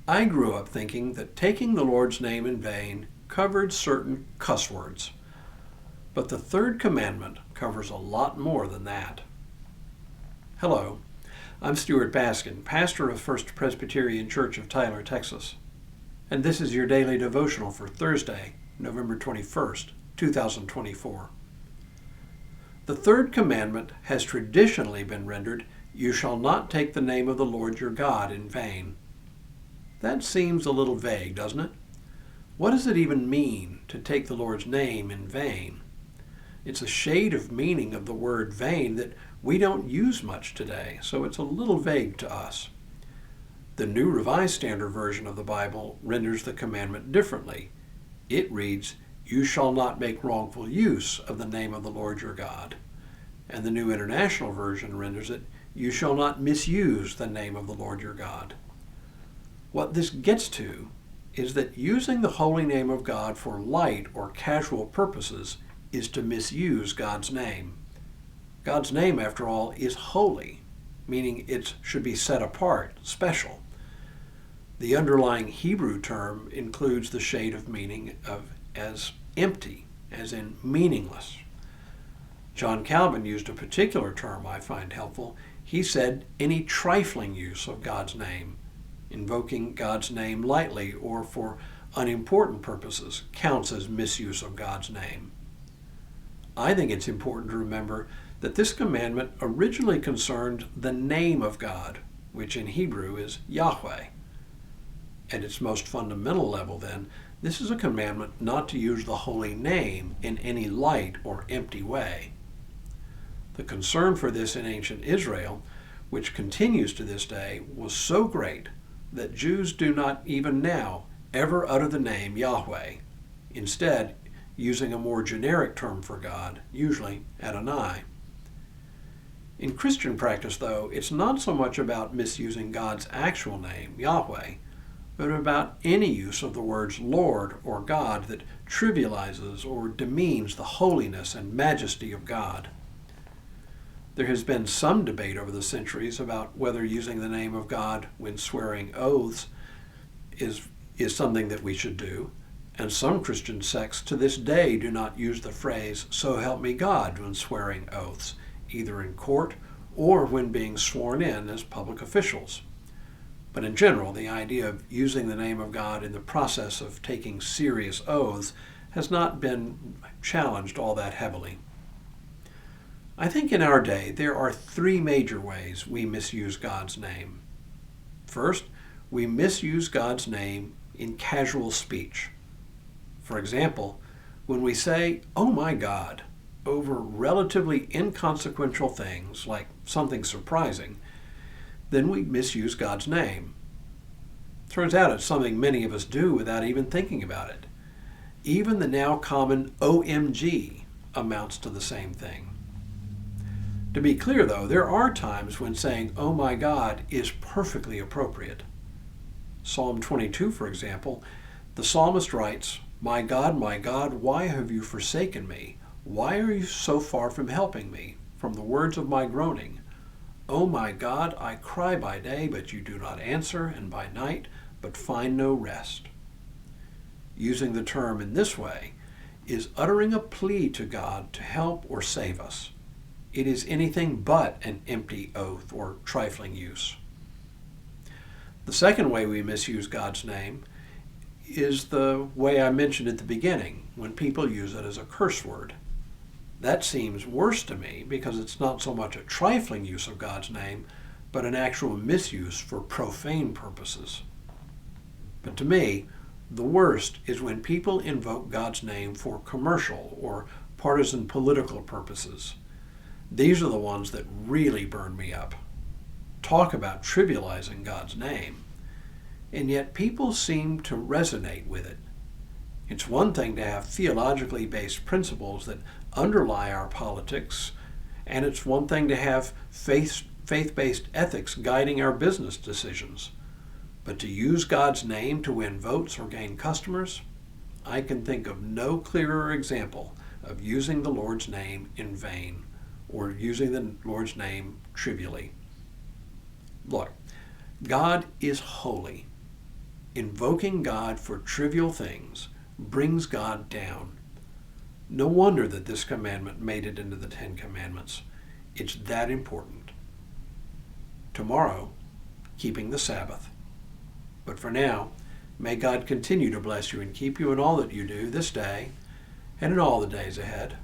I grew up thinking that taking the Lord's name in vain covered certain cuss words. But the third commandment covers a lot more than that. Hello, I'm Stuart Baskin, pastor of First Presbyterian Church of Tyler, Texas. And this is your daily devotional for Thursday, November 21st, 2024. The third commandment has traditionally been rendered, "You shall not take the name of the Lord your God in vain." That seems a little vague, doesn't it? What does it even mean to take the Lord's name in vain? It's a shade of meaning of the word vain that we don't use much today, so it's a little vague to us. The New Revised Standard Version of the Bible renders the commandment differently. It reads, "You shall not make wrongful use of the name of the Lord your God." And the New International Version renders it, "You shall not misuse the name of the Lord your God." What this gets to is that using the holy name of God for light or casual purposes is to misuse God's name. God's name, after all, is holy, meaning it should be set apart, special. The underlying Hebrew term includes the shade of meaning as empty, as in meaningless. John Calvin used a particular term I find helpful. He said, any trifling use of God's name, invoking God's name lightly or for unimportant purposes, counts as misuse of God's name. I think it's important to remember that this commandment originally concerned the name of God, which in Hebrew is Yahweh. At its most fundamental level, then, this is a commandment not to use the holy name in any light or empty way. The concern for this in ancient Israel, which continues to this day, was so great that Jews do not even now ever utter the name Yahweh, instead using a more generic term for God, usually Adonai. In Christian practice, though, it's not so much about misusing God's actual name, Yahweh, but about any use of the words Lord or God that trivializes or demeans the holiness and majesty of God. There has been some debate over the centuries about whether using the name of God when swearing oaths is something that we should do, and some Christian sects to this day do not use the phrase, "So help me God," when swearing oaths, either in court or when being sworn in as public officials. But in general, the idea of using the name of God in the process of taking serious oaths has not been challenged all that heavily. I think in our day there are three major ways we misuse God's name. First, we misuse God's name in casual speech. For example, when we say, "Oh my God," over relatively inconsequential things like something surprising, then we misuse God's name. Turns out it's something many of us do without even thinking about it. Even the now common OMG amounts to the same thing. To be clear, though, there are times when saying, "Oh my God," is perfectly appropriate. Psalm 22, for example, the psalmist writes, my God, why have you forsaken me? Why are you so far from helping me? From the words of my groaning. Oh my God, I cry by day, but you do not answer, and by night, but find no rest." Using the term in this way is uttering a plea to God to help or save us. It is anything but an empty oath or trifling use. The second way we misuse God's name is the way I mentioned at the beginning, when people use it as a curse word. That seems worse to me because it's not so much a trifling use of God's name, but an actual misuse for profane purposes. But to me, the worst is when people invoke God's name for commercial or partisan political purposes. These are the ones that really burn me up. Talk about trivializing God's name. And yet people seem to resonate with it. It's one thing to have theologically based principles that underlie our politics, and it's one thing to have faith-based ethics guiding our business decisions. But to use God's name to win votes or gain customers, I can think of no clearer example of using the Lord's name in vain or using the Lord's name trivially. Look, God is holy. Invoking God for trivial things brings God down. No wonder that this commandment made it into the Ten Commandments. It's that important. Tomorrow, keeping the Sabbath. But for now, may God continue to bless you and keep you in all that you do this day and in all the days ahead.